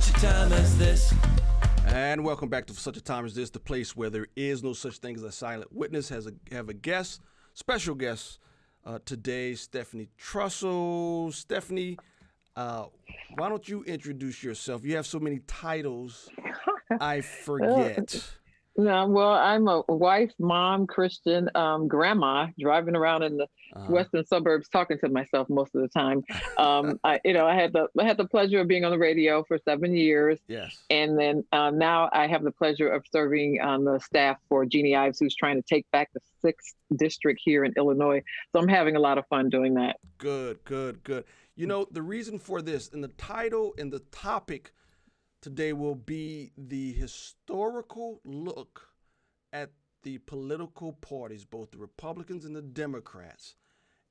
such a time as this. And welcome back to For Such a Time as This, the place where there is no such thing as a silent witness. Have a guest, special guest today, Stephanie Trussell. Stephanie, why don't you introduce yourself? You have so many titles, I forget. No, well, I'm a wife, mom, Christian, grandma, driving around in the western suburbs, talking to myself most of the time. I had the pleasure of being on the radio for 7 years. Yes. And then now I have the pleasure of serving on the staff for Jeannie Ives, who's trying to take back the 6th district here in Illinois. So I'm having a lot of fun doing that. Good. You know, the reason for this, and the title and the topic today will be the historical look at the political parties, both the Republicans and the Democrats,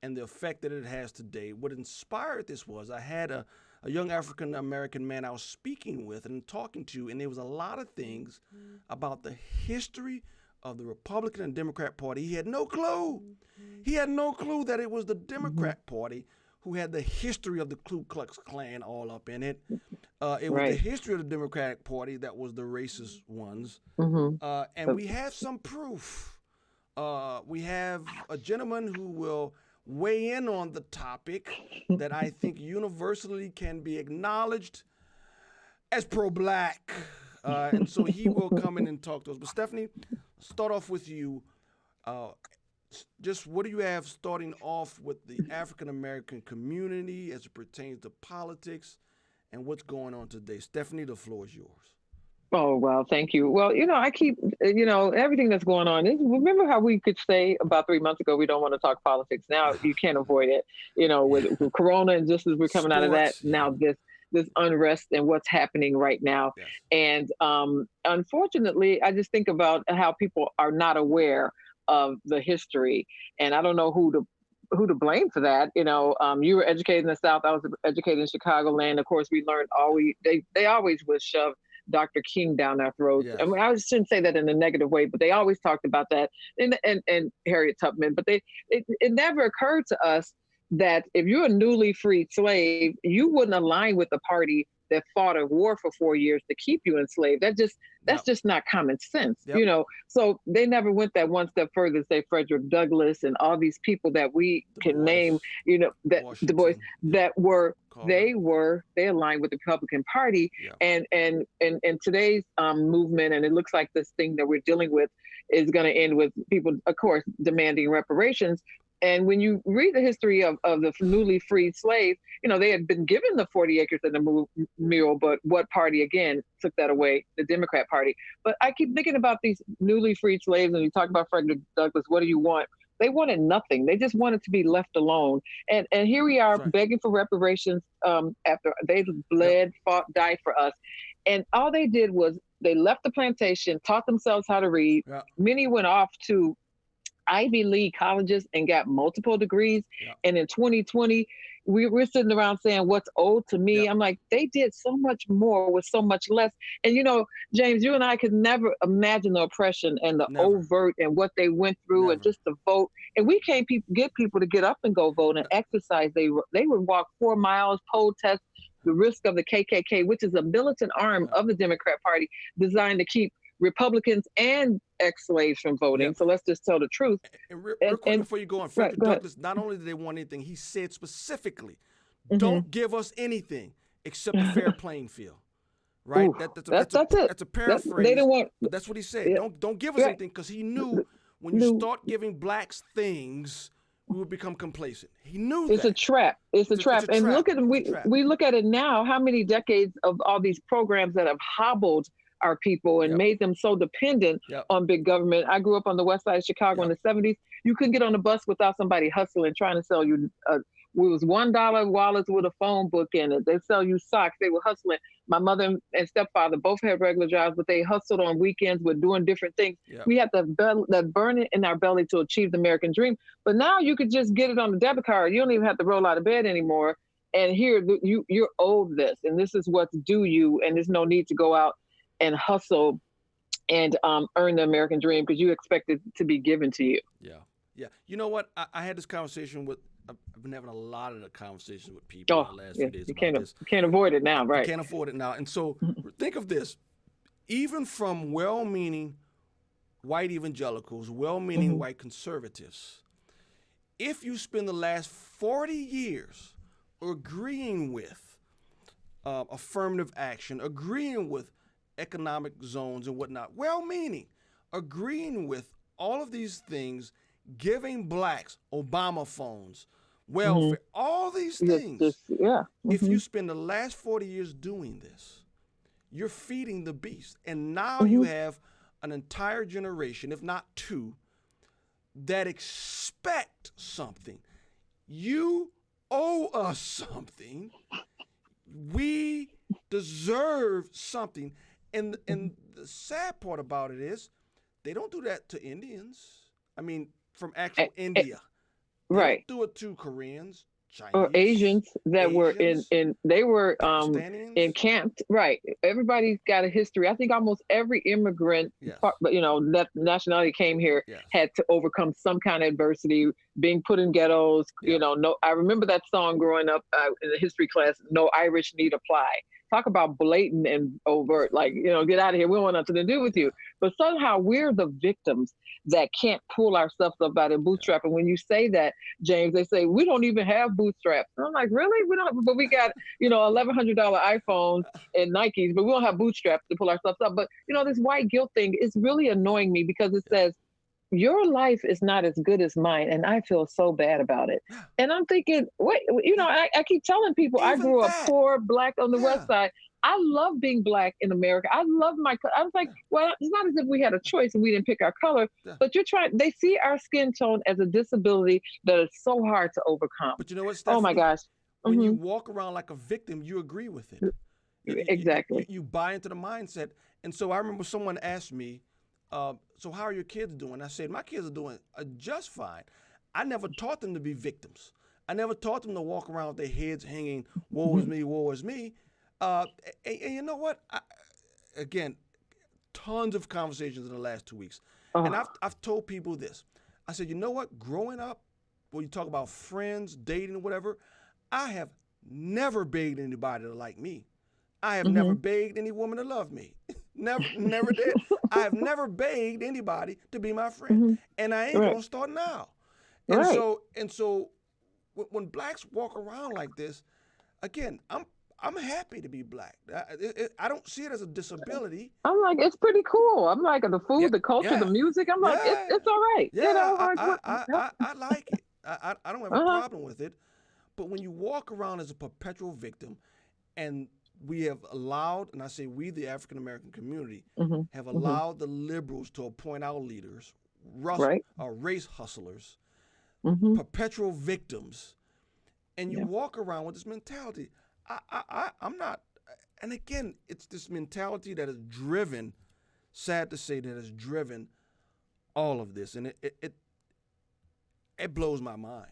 and the effect that it has today. What inspired this was I had a young African-American man I was speaking with and talking to, and there was a lot of things about the history of the Republican and Democrat Party. He had no clue. He had no clue that it was the Democrat Party who had the history of the Ku Klux Klan all up in it. It was the history of the Democratic Party that was the racist ones. And we have some proof. We have a gentleman who will weigh in on the topic that I think universally can be acknowledged as pro-black. And so he will come in and talk to us. But Stephanie, start off with you. Just what do you have starting off with the African-American community as it pertains to politics and what's going on today? Stephanie, the floor is yours. Oh, well, thank you. Well, I keep, everything that's going on. Remember how we could say about 3 months ago, we don't want to talk politics. Now you can't avoid it, with Corona, and just as we're coming out of that, now this unrest and what's happening right now. Yes. And unfortunately, I just think about how people are not aware of the history, and I don't know who to blame for that. You were educated in the South, I was educated in Chicagoland. Of course, we learned they always would shove Dr. King down our throats. Yes. I mean, I shouldn't say that in a negative way, but they always talked about that, and Harriet Tubman. But it never occurred to us that if you're a newly freed slave, you wouldn't align with the party that fought a war for 4 years to keep you enslaved. That's just not common sense, So they never went that one step further to say Frederick Douglass and all these people that we can name, that Du Bois, that they aligned with the Republican Party. And today's movement, and it looks like this thing that we're dealing with is going to end with people, of course, demanding reparations. And when you read the history of the newly freed slaves, they had been given the 40 acres and the mule, but what party, again, took that away? The Democrat Party. But I keep thinking about these newly freed slaves, and you talk about Frederick Douglass, what do you want? They wanted nothing. They just wanted to be left alone. And here we are begging for reparations after they bled, fought, died for us. And all they did was they left the plantation, taught themselves how to read. Yeah. Many went off to Ivy League colleges and got multiple degrees. Yep. And in 2020, we're sitting around saying, what's owed to me? Yep. I'm like, they did so much more with so much less. And, James, you and I could never imagine the oppression and the overt and what they went through and just to vote. And we can't get people to get up and go vote and exercise. They would walk 4 miles, protest the risk of the KKK, which is a militant arm of the Democrat Party designed to keep Republicans and ex-slaves from voting. So let's just tell the truth. And real quick before you go on, Frederick Douglass, not only did they want anything, he said specifically, don't give us anything except a fair playing field. Right? That's a paraphrase. They didn't want, but that's what he said. Yeah. Don't give us anything, because he knew when you start giving blacks things, we would become complacent. He knew it's a trap. It's a trap. And look at we look at it now. How many decades of all these programs that have hobbled our people and made them so dependent on big government. I grew up on the west side of Chicago in the 70s. You couldn't get on the bus without somebody hustling, trying to sell you. It was $1 wallets with a phone book in it. They sell you socks. They were hustling. My mother and stepfather both had regular jobs, but they hustled on weekends with doing different things. We had that burning in our belly to achieve the American dream. But now you could just get it on the debit card. You don't even have to roll out of bed anymore. And here you're owed this, and this is what's due you, and there's no need to go out and hustle and earn the American dream because you expect it to be given to you. Yeah. You know what? I had this conversation with I've been having a lot of the conversations with people Oh, in the last yeah, few days about this. you can't avoid it now, I right? can't afford it now. And so think of this: even from well-meaning white evangelicals, well-meaning white conservatives, if you spend the last 40 years agreeing with affirmative action, agreeing with economic zones and whatnot, well-meaning, agreeing with all of these things, giving blacks Obama phones, welfare, all these things. Yeah. If you spend the last 40 years doing this, you're feeding the beast. And now you have an entire generation, if not two, that expect something. You owe us something. We deserve something. And the sad part about it is they don't do that to Indians. I mean, from actual India. They Right. don't do it to Koreans, Chinese, or Asians that were they were Pakistanians. encamped. Right. Everybody's got a history. I think almost every immigrant, Yes. that nationality came here Yes. had to overcome some kind of adversity, being put in ghettos. Yeah. No, I remember that song growing up in the history class. No Irish need apply. Talk about blatant and overt, like, get out of here. We don't want nothing to do with you. But somehow we're the victims that can't pull ourselves up by the bootstrap. And when you say that, James, they say, we don't even have bootstraps. And I'm like, really? We don't, but we got, $1,100 iPhones and Nikes, but we don't have bootstraps to pull ourselves up. But, this white guilt thing is really annoying me because it says, your life is not as good as mine, and I feel so bad about it. And I'm thinking, wait, I keep telling people I grew up poor, Black on the West Side. I love being Black in America. I love I was like, well, it's not as if we had a choice and we didn't pick our color, but they see our skin tone as a disability that is so hard to overcome. But you know what, Stephanie? Oh my gosh. When you walk around like a victim, you agree with it. Exactly. You buy into the mindset. And so I remember someone asked me, so how are your kids doing? I said, my kids are doing just fine. I never taught them to be victims. I never taught them to walk around with their heads hanging, woe is me, woe is me. And you know what? Again, tons of conversations in the last 2 weeks. And I've told people this. I said, you know what? Growing up, when you talk about friends, dating, whatever, I have never begged anybody to like me. I have never begged any woman to love me. Never did. I have never begged anybody to be my friend, and I ain't gonna start now. And so when blacks walk around like this, again, I'm happy to be Black. I don't see it as a disability. I'm like, it's pretty cool. I'm like, the food, the culture, the music. I'm like, it's all right. I like it. I don't have a problem with it. But when you walk around as a perpetual victim, and we have allowed, and I say we, the African American community, have allowed the liberals to appoint our leaders, race hustlers, perpetual victims, and you walk around with this mentality. I'm not, and again, it's this mentality that is driven, sad to say, that has driven all of this, and it blows my mind.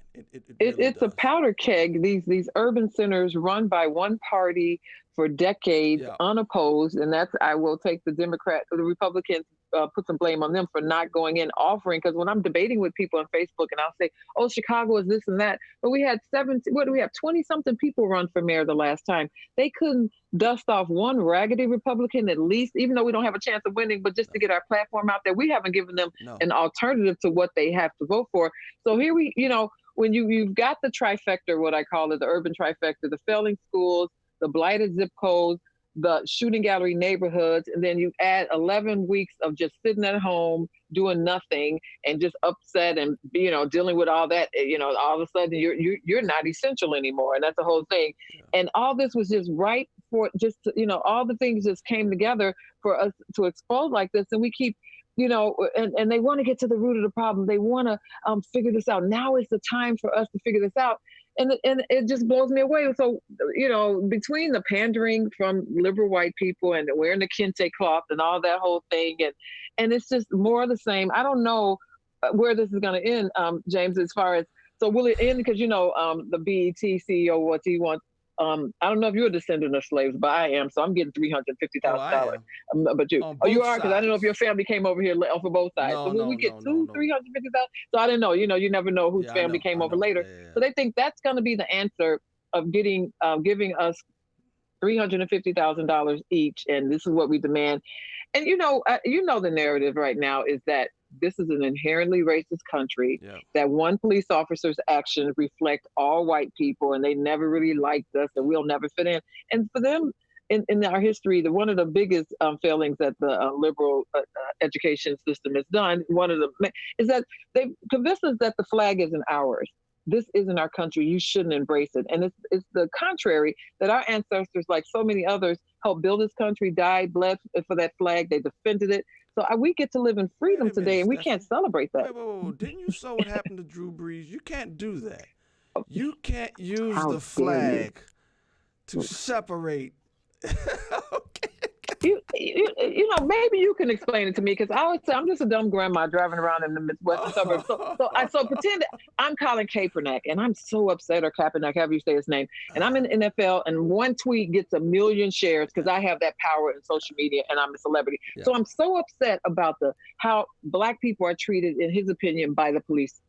It's a powder keg. These urban centers run by one party for decades, unopposed, and I will take the Republicans, put some blame on them for not going in offering. Because when I'm debating with people on Facebook, and I'll say, "Oh, Chicago is this and that," but we had 20-something people run for mayor the last time. They couldn't dust off one raggedy Republican at least, even though we don't have a chance of winning, but just to get our platform out there. We haven't given them an alternative to what they have to vote for. So here when you've got the trifecta, what I call it, the urban trifecta, the failing schools, the blighted zip codes, the shooting gallery neighborhoods, and then you add 11 weeks of just sitting at home doing nothing and just upset and dealing with all that, all of a sudden you're not essential anymore, and that's the whole thing. And all this was just right for all the things just came together for us to explode like this, and we keep and they want to get to the root of the problem. They want to figure this out. Now is the time for us to figure this out. And it just blows me away. So, between the pandering from liberal white people and wearing the kente cloth and all that whole thing, and it's just more of the same. I don't know where this is going to end, James, as far as, so will it end? Because, the BET CEO, what he wants, I don't know if you're a descendant of slaves, but I am, so I'm getting Oh, I $350,000. am. But you, On oh, you both are, because I didn't know if sides. your family came over here for both sides. No, So when no, we get no, no, two, no. 350,000. So I didn't know. You never know whose Yeah, family came I over know. later. Yeah, yeah, yeah. So they think that's going to be the answer of giving us $350,000 each, and this is what we demand. And the narrative right now is that this is an inherently racist country, Yeah. that one police officer's actions reflect all white people, and they never really liked us, and we'll never fit in. And for them, in our history, one of the biggest failings that the liberal education system has done, one of the is that they've convinced us that the flag isn't ours. This isn't our country. You shouldn't embrace it. And it's the contrary, that our ancestors, like so many others, helped build this country, died, bled for that flag. They defended it. So we get to live in Wait freedom a minute, today, and we can't Stephanie. celebrate that. Wait. Didn't you saw what happened to Drew Brees? You can't do that. You can't use How the dare you? flag to separate. Okay. Maybe you can explain it to me, because I always say I'm just a dumb grandma driving around in the Midwestern suburbs. So pretend that I'm Colin Kaepernick, and I'm so upset, or Kaepernick, however you say his name, and I'm in the NFL, and one tweet gets 1 million shares because I have that power in social media, and I'm a celebrity. Yeah. So I'm so upset about how Black people are treated, in his opinion, by the police.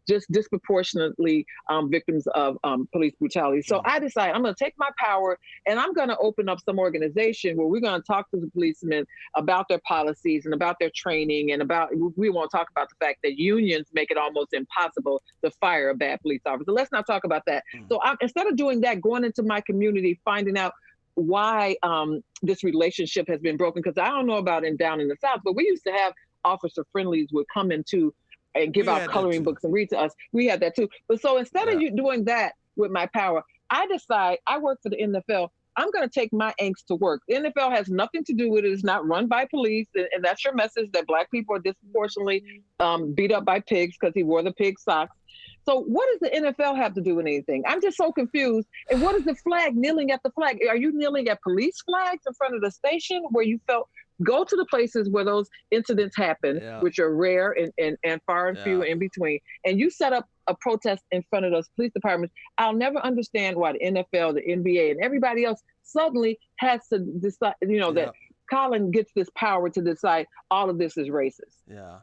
Just disproportionately victims of police brutality. So I decide I'm going to take my power, and I'm going to open up some organization where we're going to talk to the policemen about their policies and about their training, and we won't talk about the fact that unions make it almost impossible to fire a bad police officer. Let's not talk about that. So instead of doing that, going into my community, finding out why this relationship has been broken, because I don't know about down in the South, but we used to have officer friendlies would come into and give out coloring books and read to us. We had that too. But so instead of you doing that with my power, I decide, I work for the NFL. I'm going to take my angst to work. The NFL has nothing to do with it. It's not run by police. And that's your message, that Black people are disproportionately beat up by pigs because he wore the pig socks. So what does the NFL have to do with anything? I'm just so confused. And what is the flag, kneeling at the flag? Are you kneeling at police flags in front of the station where you felt? Go to the places where those incidents happen, which are rare and far and few in between, and you set up a protest in front of those police departments. I'll never understand why the NFL, the NBA, and everybody else suddenly has to decide, that Colin gets this power to decide all of this is racist. Yeah.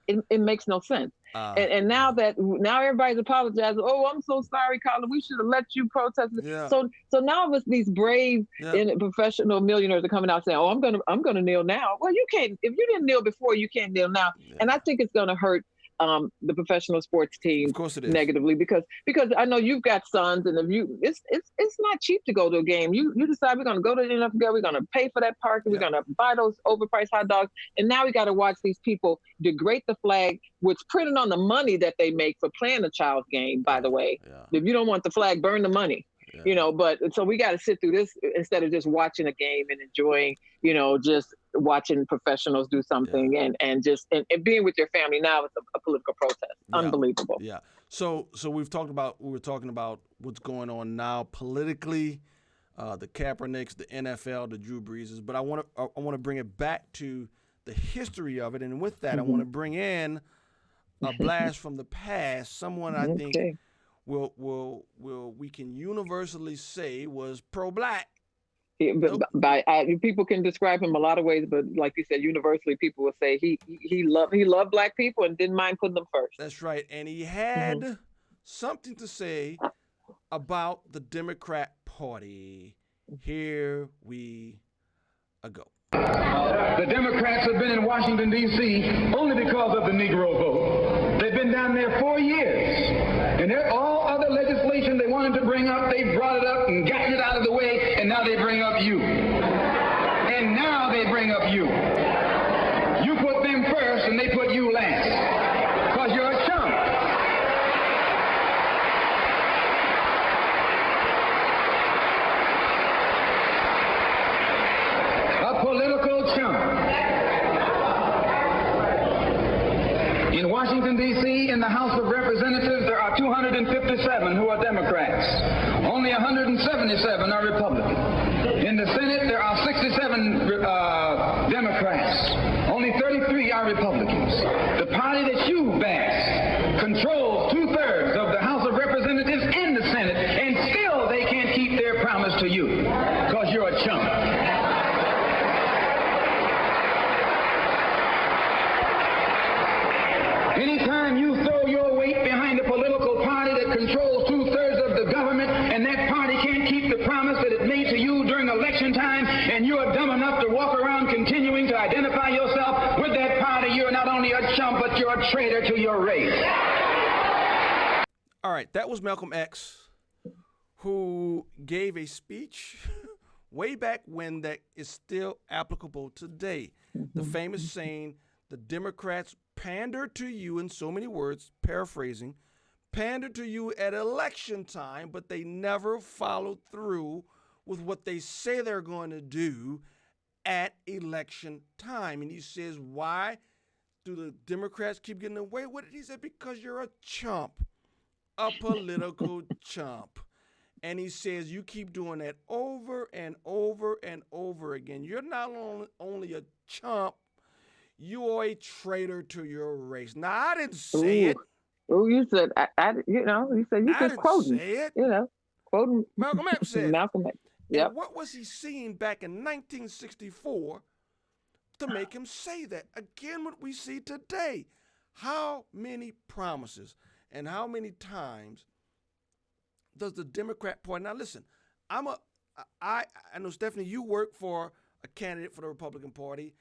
It makes no sense. And now everybody's apologizing. Oh, I'm so sorry, Colin. We should have let you protest. Yeah. So now with these brave and professional millionaires are coming out saying, "Oh, I'm gonna kneel now." Well, you can't. If you didn't kneel before, you can't kneel now. Yeah. And I think it's gonna hurt the professional sports team negatively, because I know you've got sons, and it's not cheap to go to a game. You decide we're gonna go to the NFL, we're gonna pay for that parking, we're gonna buy those overpriced hot dogs, and now we got to watch these people degrade the flag, which printed on the money that they make for playing a child's game. By the way, if you don't want the flag, burn the money. But so we got to sit through this instead of just watching a game and enjoying, just watching professionals do something and being with your family. Now it's a political protest. Unbelievable. Yeah. So we were talking about what's going on now politically, the Kaepernicks, the NFL, the Drew Breeses, but I want to bring it back to the history of it. And with that, I want to bring in a blast from the past, someone I think will we can universally say was pro-Black. People can describe him a lot of ways, but like you said, universally people will say he loved Black people and didn't mind putting them first. That's right, and he had something to say about the Democrat Party. Here we go. The Democrats have been in Washington, D.C. only because of the Negro vote. They've been down there 4 years. And all other legislation they wanted to bring up, they brought it up and gotten it out of the way, and now they bring up you. And now they bring up you. You put them first, and they put you last. Because you're a chump. A political chump. In Washington, D.C., in the House of Representatives, there are 257 who are Democrats. Only 177 are Republican. In the Senate, there are 67 Democrats. Only 33 are Republicans. The party that you bash controls 2/3 of the House of Representatives and the Senate, and still they the government, and that party can't keep the promise that it made to you during election time, and you're dumb enough to walk around continuing to identify yourself with that party, you're not only a chump, but you're a traitor to your race. All right, that was Malcolm X, who gave a speech way back when that is still applicable today. The famous saying, the Democrats pander to you, in so many words, paraphrasing, pander to you at election time, but they never follow through with what they say they're going to do at election time. And he says, why do the Democrats keep getting away with it? He said, because you're a chump, a political chump. And he says, you keep doing that over and over and over again. You're not only a chump, you are a traitor to your race. Now, I didn't say it. Oh, you said, you said you just quoting. Say it. Quoting Malcolm X said Malcolm X. Yep. And what was he seeing back in 1964 to make him say that? Again, what we see today. How many promises and how many times does the Democrat Party? Now, listen, I know, Stephanie, you work for a candidate for the Republican Party.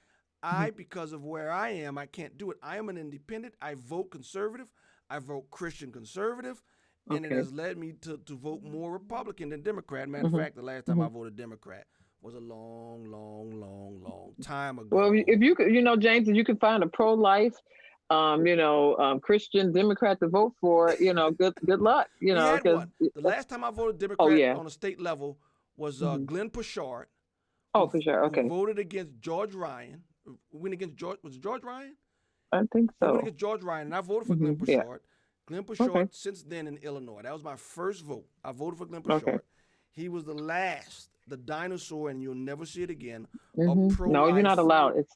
Because of where I am, I can't do it. I am an independent. I vote conservative. I vote Christian conservative. And it has led me to vote more Republican than Democrat. Matter of fact, the last time I voted Democrat was a long, long, long, long time ago. Well, if you could, James, if you could find a pro-life, Christian Democrat to vote for, good luck. The last time I voted Democrat on a state level was Glenn Pashard. Oh, for sure. Okay. Who voted against George Ryan. Went against George. Was it George Ryan? I think so. He went against George Ryan, and I voted for Glenn Pashard. Yeah. Glenn Pashard, since then in Illinois. That was my first vote. I voted for Glenn Pashard. He was the last, the dinosaur, and you'll never see it again. No, you're not allowed. It's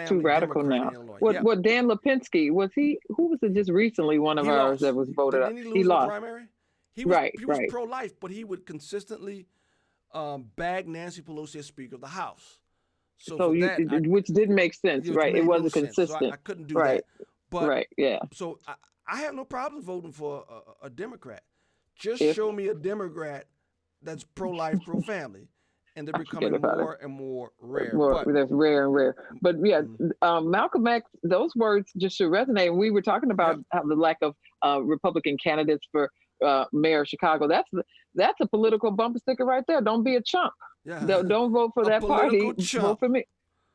too radical Democrat now. What Dan Lipinski, who was it just recently one of ours that was voted up? He lost. The primary? He was right. pro-life, but he would consistently bag Nancy Pelosi as Speaker of the House. Which didn't make sense, right? It wasn't consistent. So I couldn't do that. But, yeah. So I have no problem voting for a Democrat. Just show me a Democrat that's pro-life, pro-family. And they're becoming more and more rare. That's rare and rare. But yeah, Malcolm X, those words just should resonate. We were talking about how the lack of Republican candidates for mayor of Chicago. That's a political bumper sticker right there. Don't be a chump. Yeah. Don't vote for that party. Chump. Vote for me.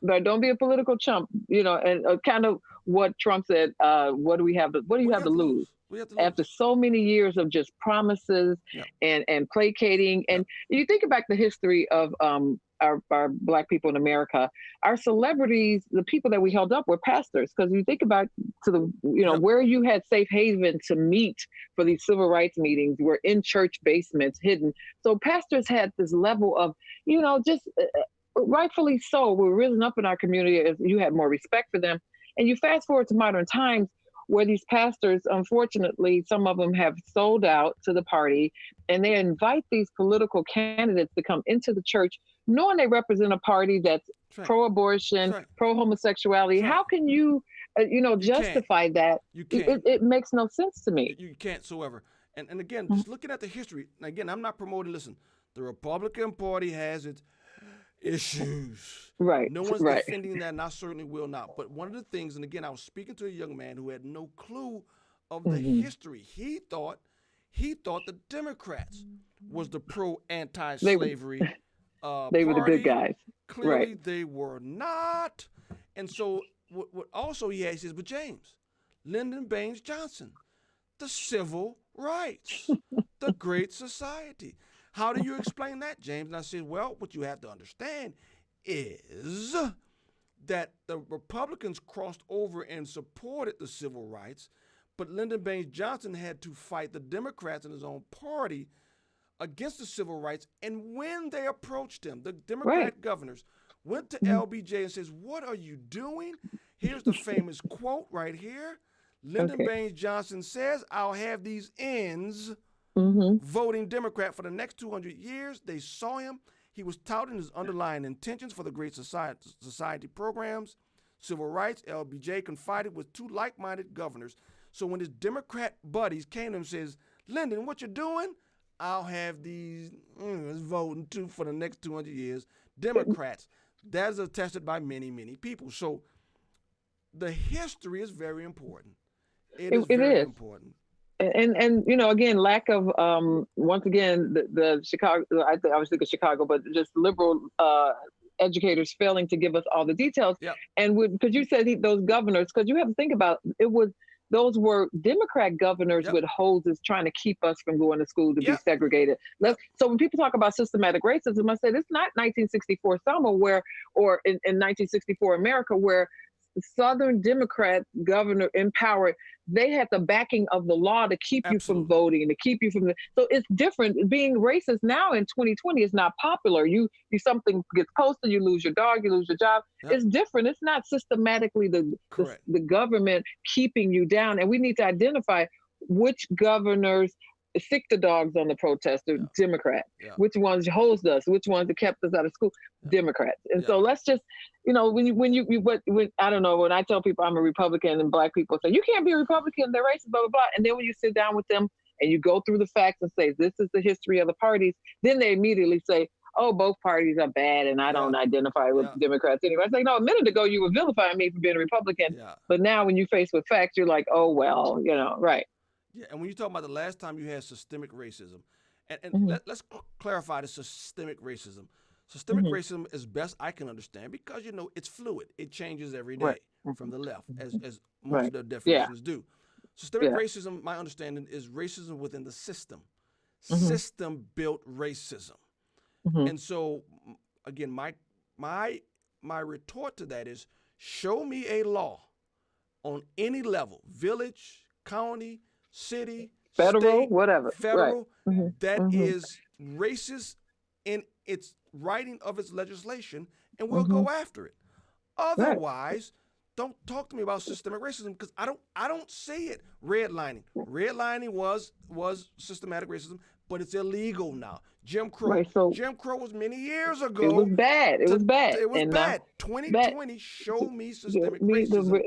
But don't be a political chump. And kind of what Trump said. What do you have to lose? After so many years of just promises and placating, and you think about the history of our Black people in America, our celebrities, the people that we held up were pastors. Because you think about where you had safe haven to meet for these civil rights meetings were in church basements, hidden. So pastors had this level of, just rightfully so, we're risen up in our community as you had more respect for them. And you fast forward to modern times, where these pastors, unfortunately, some of them have sold out to the party, and they invite these political candidates to come into the church, knowing they represent a party that's pro-abortion, pro-homosexuality. How can you, justify that? You can't. It makes no sense to me. You can't, so ever. And again, just looking at the history, and again, I'm not promoting, listen, the Republican Party has its issues. Right. No one's defending that, and I certainly will not. But one of the things, and again, I was speaking to a young man who had no clue of the history. He thought the Democrats was the pro-anti-slavery they were the good guys. Clearly, they were not. And so, what also he says, but James, Lyndon Baines Johnson, the civil rights, the Great Society. How do you explain that, James? And I said, well, what you have to understand is that the Republicans crossed over and supported the civil rights, but Lyndon Baines Johnson had to fight the Democrats in his own party against the civil rights. And when they approached him, the Democrat governors went to LBJ and says, what are you doing? Here's the famous quote right here. Lyndon Baines Johnson says, I'll have these ends voting Democrat for the next 200 years. They saw him. He was touting his underlying intentions for the Great Society programs, civil rights. LBJ confided with two like-minded governors. So when his Democrat buddies came to him and says, Lyndon, what you're doing? I'll have these voting too for the next 200 years. Democrats. That is attested by many, many people. So the history is very important. It is very important. And again, lack of once again the Chicago. I was thinking Chicago, but just liberal educators failing to give us all the details. Yep. And because you said those governors, because you have to think about those were Democrat governors with hoses trying to keep us from going to school to be segregated. So when people talk about systematic racism, I said it's not 1964 Selma or in 1964 America where Southern Democrat governor empowered, they had the backing of the law to keep you from voting, to keep you from so it's different. Being racist now in 2020 is not popular. You something gets posted, you lose your dog, you lose your job. It's different. It's not systematically the government keeping you down. And we need to identify which governors sick the dogs on the protest, Democrats. Which ones hosed us? Which ones that kept us out of school? Democrats. And so let's just, when I don't know, when I tell people I'm a Republican and Black people say, you can't be a Republican, they're racist, blah, blah, blah. And then when you sit down with them and you go through the facts and say, this is the history of the parties, then they immediately say, oh, both parties are bad and I don't identify with Democrats anyway. I was like, no, a minute ago you were vilifying me for being a Republican. But now when you're faced with facts, you're like, oh, well, right. Yeah, and when you talk about the last time you had systemic racism, and let's clarify the systemic racism. Systemic racism, as best I can understand, because, it's fluid. It changes every day from the left, as most of the definitions do. Systemic racism, my understanding, is racism within the system. System-built racism. And so, again, my retort to that is, show me a law on any level, village, county, city, federal, state, whatever, federal, that is racist in its writing of its legislation, and we'll go after it. Otherwise, don't talk to me about systemic racism, because I don't see it. Redlining was systematic racism, but it's illegal now. Jim Crow. Jim Crow was many years ago. It was bad. It was bad. 2020 show me systemic racism.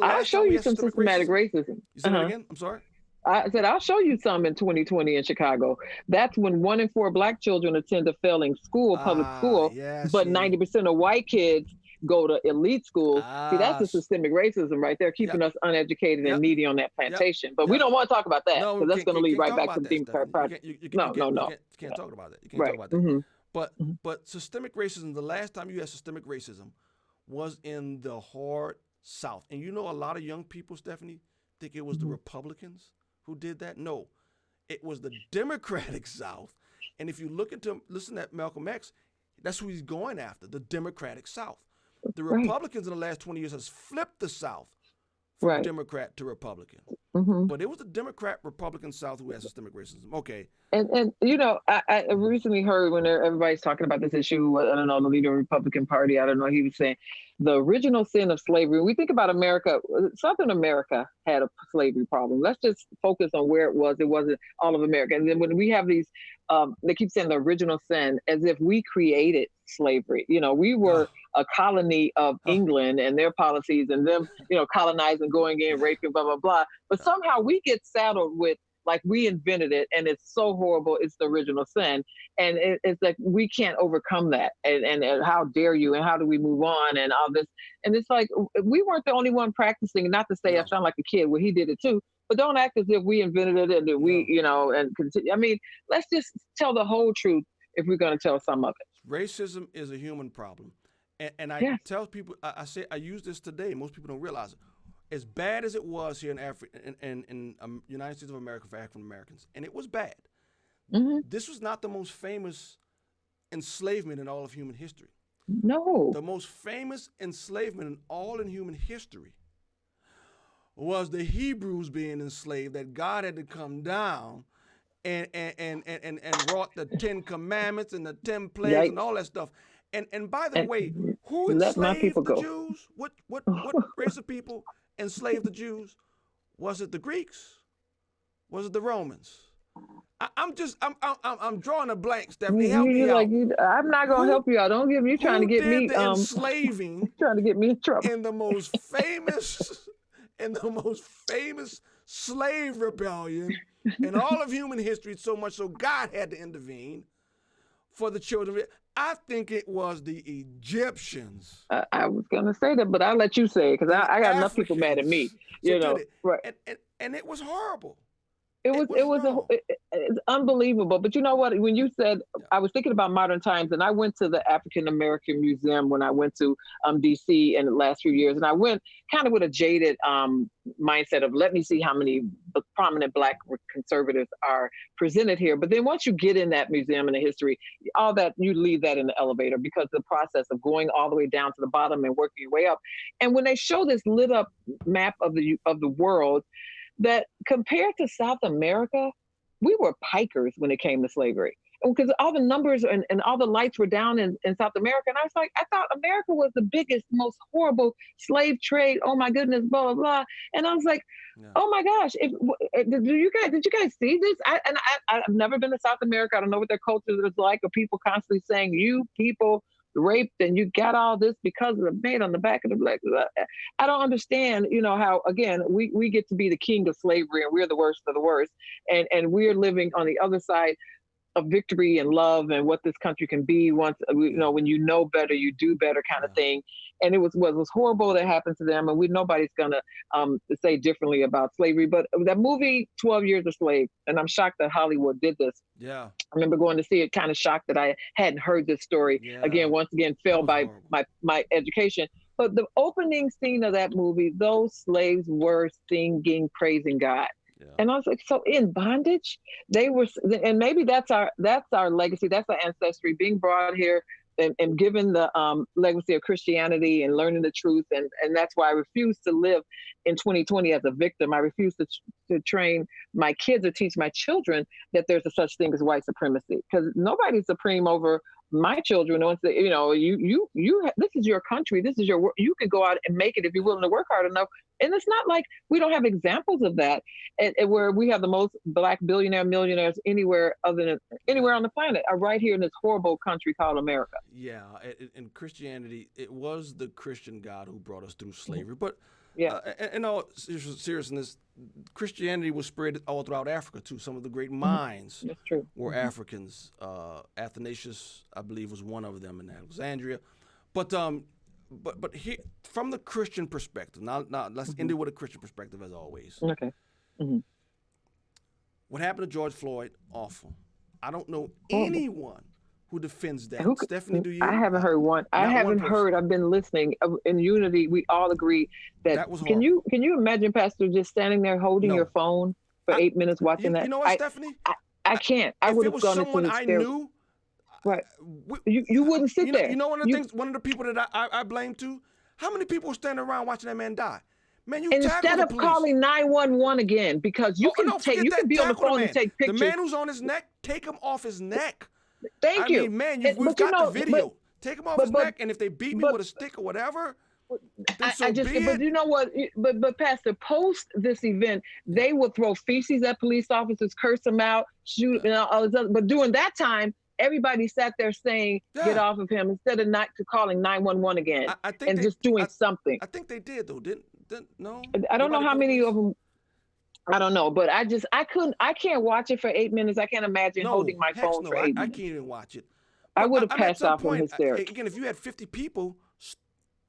I'll show you some systematic racism. You said that again? I'm sorry? I said, I'll show you some in 2020 in Chicago. That's when 1 in 4 Black children attend a failing school, public school, but 90% of white kids go to elite schools. See, that's the systemic racism right there, keeping us uneducated and needy on that plantation. But we don't want to talk about that, because that's going to lead right back to the Democratic Party. You can't talk about that. You can't talk about that. But systemic racism, the last time you had systemic racism was in the hard South. And a lot of young people, Stephanie, think it was the Republicans who did that. No, it was the Democratic South. And if you listen at Malcolm X, that's who he's going after, the Democratic South. The Republicans in the last 20 years has flipped the South from Democrat to Republican. But it was the Democrat-Republican South who had systemic racism. Okay. And I recently heard when everybody's talking about this issue, I don't know, the leader of the Republican Party, I don't know, he was saying the original sin of slavery. When we think about America, Southern America had a slavery problem. Let's just focus on where it was. It wasn't all of America. And then when we have these, they keep saying the original sin as if we created slavery. We were a colony of England and their policies and them, colonizing, going in, raping, blah, blah, blah. But somehow we get saddled with, like, we invented it and it's so horrible, it's the original sin. And it's like, we can't overcome that. And how dare you? And how do we move on and all this? And it's like, we weren't the only one practicing, not to say I sound like a kid, well, he did it too, but don't act as if we invented it and that we, and continue. I mean, let's just tell the whole truth if we're going to tell some of it. Racism is a human problem. And I tell people, I use this today, most people don't realize it. As bad as it was here in Africa, in United States of America for African Americans, and it was bad. This was not the most famous enslavement in all of human history. No. The most famous enslavement in all in human history was the Hebrews being enslaved, that God had to come down and wrought the 10 Commandments and the 10 plagues and all that stuff. And by the way, who enslaved the Jews? What race of people enslaved the Jews? Was it the Greeks? Was it the Romans? I'm drawing a blank, Stephanie. Help me out. I'm not gonna help you out. Don't give me. You trying to get me enslaving? Trying to get me in trouble. In the most famous in the most famous slave rebellion in all of human history, so much so God had to intervene for the children. I think it was the Egyptians. I was going to say that, but I'll let you say it because I got enough people mad at me. You know, right? And it was horrible. It's unbelievable. But you know what? When you said, I was thinking about modern times, and I went to the African American Museum when I went to DC in the last few years, and I went kind of with a jaded mindset of let me see how many prominent Black conservatives are presented here. But then once you get in that museum and the history, all that, you leave that in the elevator because the process of going all the way down to the bottom and working your way up. And when they show this lit up map of the world, that compared to South America, we were pikers when it came to slavery. Because all the numbers and all the lights were down in South America. And I was like, I thought America was the biggest, most horrible slave trade. Oh my goodness, blah, blah, blah. And I was like, oh my gosh, did you guys see this? I've never been to South America. I don't know what their culture is like, or people constantly saying, you people raped and you got all this because of the man on the back of the black. I don't understand, how, again, we get to be the king of slavery and we're the worst of the worst. And we're living on the other side of victory and love and what this country can be once, when you know better, you do better kind of thing. And it was horrible that happened to them. And nobody's going to say differently about slavery. But that movie, 12 Years a Slave, and I'm shocked that Hollywood did this. Yeah. I remember going to see it, kind of shocked that I hadn't heard this story. Yeah. Once again, failed by my education. But the opening scene of that movie, those slaves were singing, praising God. Yeah. And I was like, so in bondage, they were, and maybe that's our legacy, that's our ancestry, being brought here and given the legacy of Christianity and learning the truth. And that's why I refuse to live in 2020 as a victim. I refuse to train my kids or teach my children that there's a such thing as white supremacy, because nobody's supreme over my children. Once they, you this is your country, this is your, you could go out and make it if you're willing to work hard enough. And it's not like we don't have examples of that, and where we have the most Black millionaires anywhere on the planet are right here in this horrible country called America. Yeah, in Christianity, it was the Christian God who brought us through slavery. But in all seriousness, Christianity was spread all throughout Africa too. Some of the great minds were Africans. Athanasius, I believe, was one of them in Alexandria. But here, from the Christian perspective, now let's end it with a Christian perspective as always. Okay. Mm-hmm. What happened to George Floyd? Awful. I don't know anyone who defends that. Stephanie, do you? I haven't heard one. I haven't heard. I've been listening. In unity, we all agree that was horrible. Can you imagine, Pastor, just standing there holding your phone for 8 minutes watching that? You know what, Stephanie? I can't. I would have gone into the I knew. Right. You wouldn't sit there. You know one of the people that I blame too? How many people were standing around watching that man die? Man, you instead of calling 911 again, because you can be on the phone and take pictures. The man who's on his neck, take him off his neck. Thank you. Man, we've got the video. Take him off his neck, and if they beat me with a stick or whatever, then but you know what? But Pastor, post this event, they will throw feces at police officers, curse them out, shoot, and all this other. But during that time, everybody sat there saying, get off of him, instead of not calling 911 again and just doing something. I think they did, though. Didn't no? I don't know how many of them. I don't know, but I can't watch it for 8 minutes. I can't imagine holding my phone for 8 minutes. I can't even watch it. I would have passed out from hysterics. Again, if you had 50 people,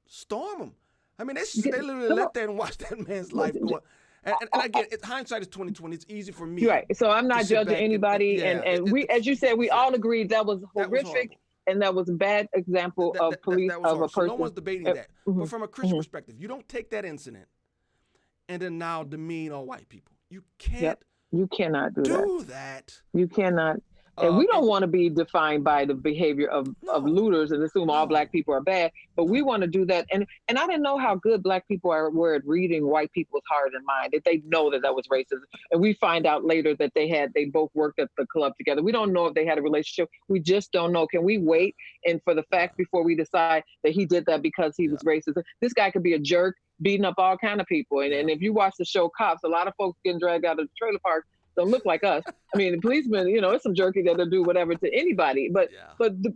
storm them. I mean, they literally let that and watch that man's life go. And again, hindsight is 20/20. It's easy for me. Right. So I'm not judging anybody. And we, as you said, we all agreed that was horrific. And that was a bad example of police of a person. So no one's debating that. But from a Christian perspective, you don't take that incident and then now demean all white people. You can't. You cannot do that. You cannot. And we don't want to be defined by the behavior of looters and assume all Black people are bad, but we want to do that. And I didn't know how good Black people were at reading white people's heart and mind, that they know that was racism. And we find out later that they both worked at the club together. We don't know if they had a relationship. We just don't know. Can we wait and for the facts before we decide that he did that because he was racist? This guy could be a jerk, beating up all kind of people. And if you watch the show Cops, a lot of folks getting dragged out of the trailer park don't look like us. I mean, the policemen, it's some jerky that'll do whatever to anybody. But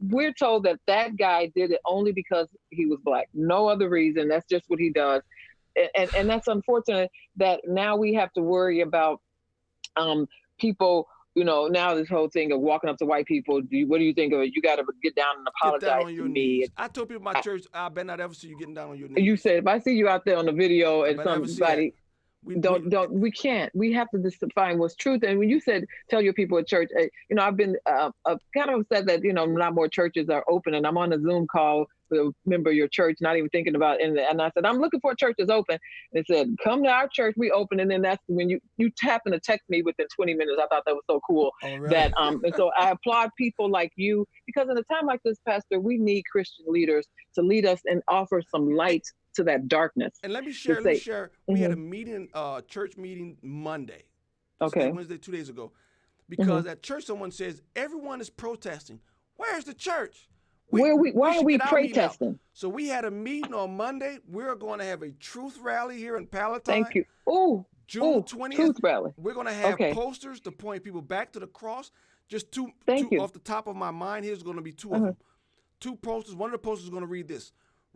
we're told that guy did it only because he was Black. No other reason. That's just what he does. and that's unfortunate that now we have to worry about people. Now this whole thing of walking up to white people, what do you think of it? You got to get down and apologize Get down on your to me. knees. I told people at my church, I better not ever see you getting down on your knees. You said if I see you out there on the video and somebody, we can't. We have to define what's truth. And when you said tell your people at church, I've been kind of upset that not more churches are open, and I'm on a Zoom call with a member of your church, not even thinking about it. And I said I'm looking for a church that's open. And it said come to our church, we open. And then that's when you tap and text me within 20 minutes. I thought that was so cool. Oh, really? That and so I applaud people like you, because in a time like this, Pastor, we need Christian leaders to lead us and offer some light to that darkness. And let me share. We had a meeting, church meeting Monday. Okay. Wednesday, 2 days ago. Because at church, someone says, everyone is protesting. Where's the church? Why are we protesting? So we had a meeting on Monday. We're going to have a truth rally here in Palatine. Thank you. Oh, June 20th. Truth rally. We're going to have posters to point people back to the cross. Just two off the top of my mind. Here's going to be two of them. Two posters. One of the posters is going to read this.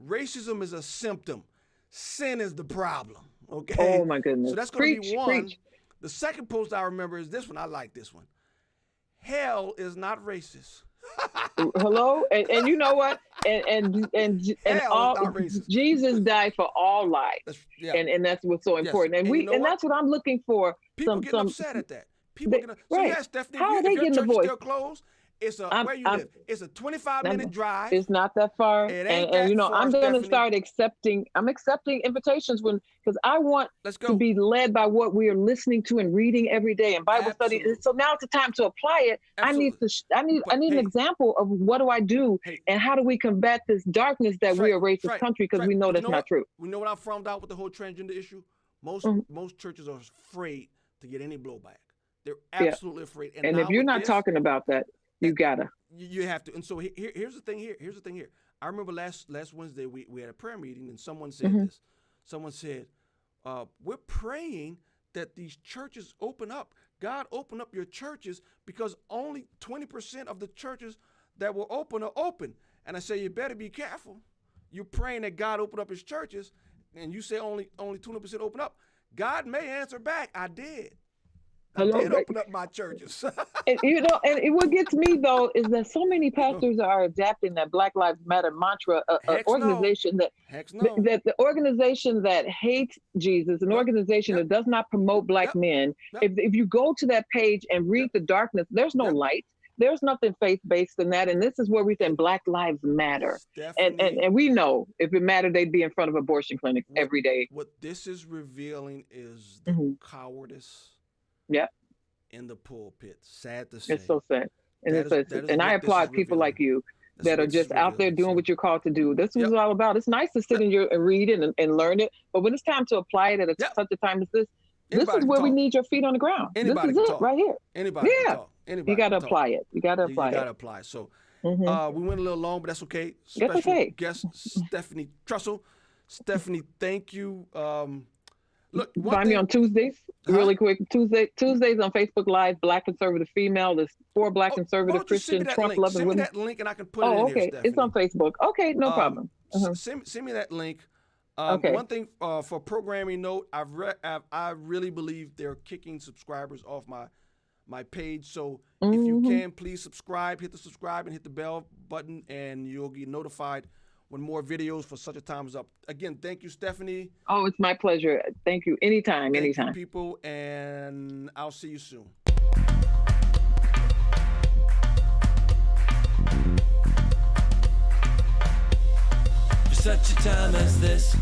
Racism is a symptom. Sin is the problem. Okay. Oh my goodness. So that's going to be one. Preach. The second post I remember is this one. I like this one. Hell is not racist. Hello, and you know what? And all Jesus died for all lives, and that's what's so important. And that's what I'm looking for. People getting upset at that. People getting so yeah, Stephanie. How are they getting the voice? Still closed. It's where you live. It's a 25-minute drive. It's not that far. And I'm going to start accepting. I'm accepting invitations because I want to be led by what we are listening to and reading every day and Bible study. So now it's the time to apply it. Absolutely. I need an example of what do I do and how do we combat this darkness that we are a racist country, because we know that's not true. We know what I found out with the whole transgender issue. Most churches are afraid to get any blowback. They're absolutely afraid. And if you're not talking about that, you gotta. You have to. And so here's the thing here. I remember last Wednesday we had a prayer meeting and someone said this. Someone said, we're praying that these churches open up. God, open up your churches, because only 20% of the churches that were open are open. And I say, you better be careful. You're praying that God open up his churches, and you say only 20% open up. God may answer back, I did. I did open up my churches. And what gets me though is that so many pastors are adapting that Black Lives Matter mantra, that the organization that hates Jesus, an organization that does not promote Black men. If you go to that page and read the darkness, there's no light. There's nothing faith-based in that. And this is where we think Black Lives Matter. And we know if it mattered, they'd be in front of abortion clinics every day. What this is revealing is the cowardice in the pulpit. Sad to say. It's so sad. And I applaud people like you that are just out there doing what you're called to do. This is all about. It's nice to sit and read it and learn it. But when it's time to apply it at such a time as this, this is where we need your feet on the ground. This is it right here. Anybody can talk. Anybody you got to apply it. You got to apply it. You got to apply. So we went a little long, but that's okay. Special guest Stephanie Trussell. Stephanie, thank you. Look, find me on Tuesdays, really quick. Tuesdays on Facebook Live, Black conservative female. There's 4 Black conservative Christian Trump loving women. Send me that link and I can put it in here, Stephanie. It's on Facebook. Okay, no problem. Send me that link. One thing for programming note, I really believe they're kicking subscribers off my page. So if you can, please subscribe, hit the subscribe and hit the bell button, and you'll get notified when more videos for such a time is up. Again, thank you, Stephanie. Oh, it's my pleasure. Thank you. Anytime. Thank you, people, and I'll see you soon. For such a time as this.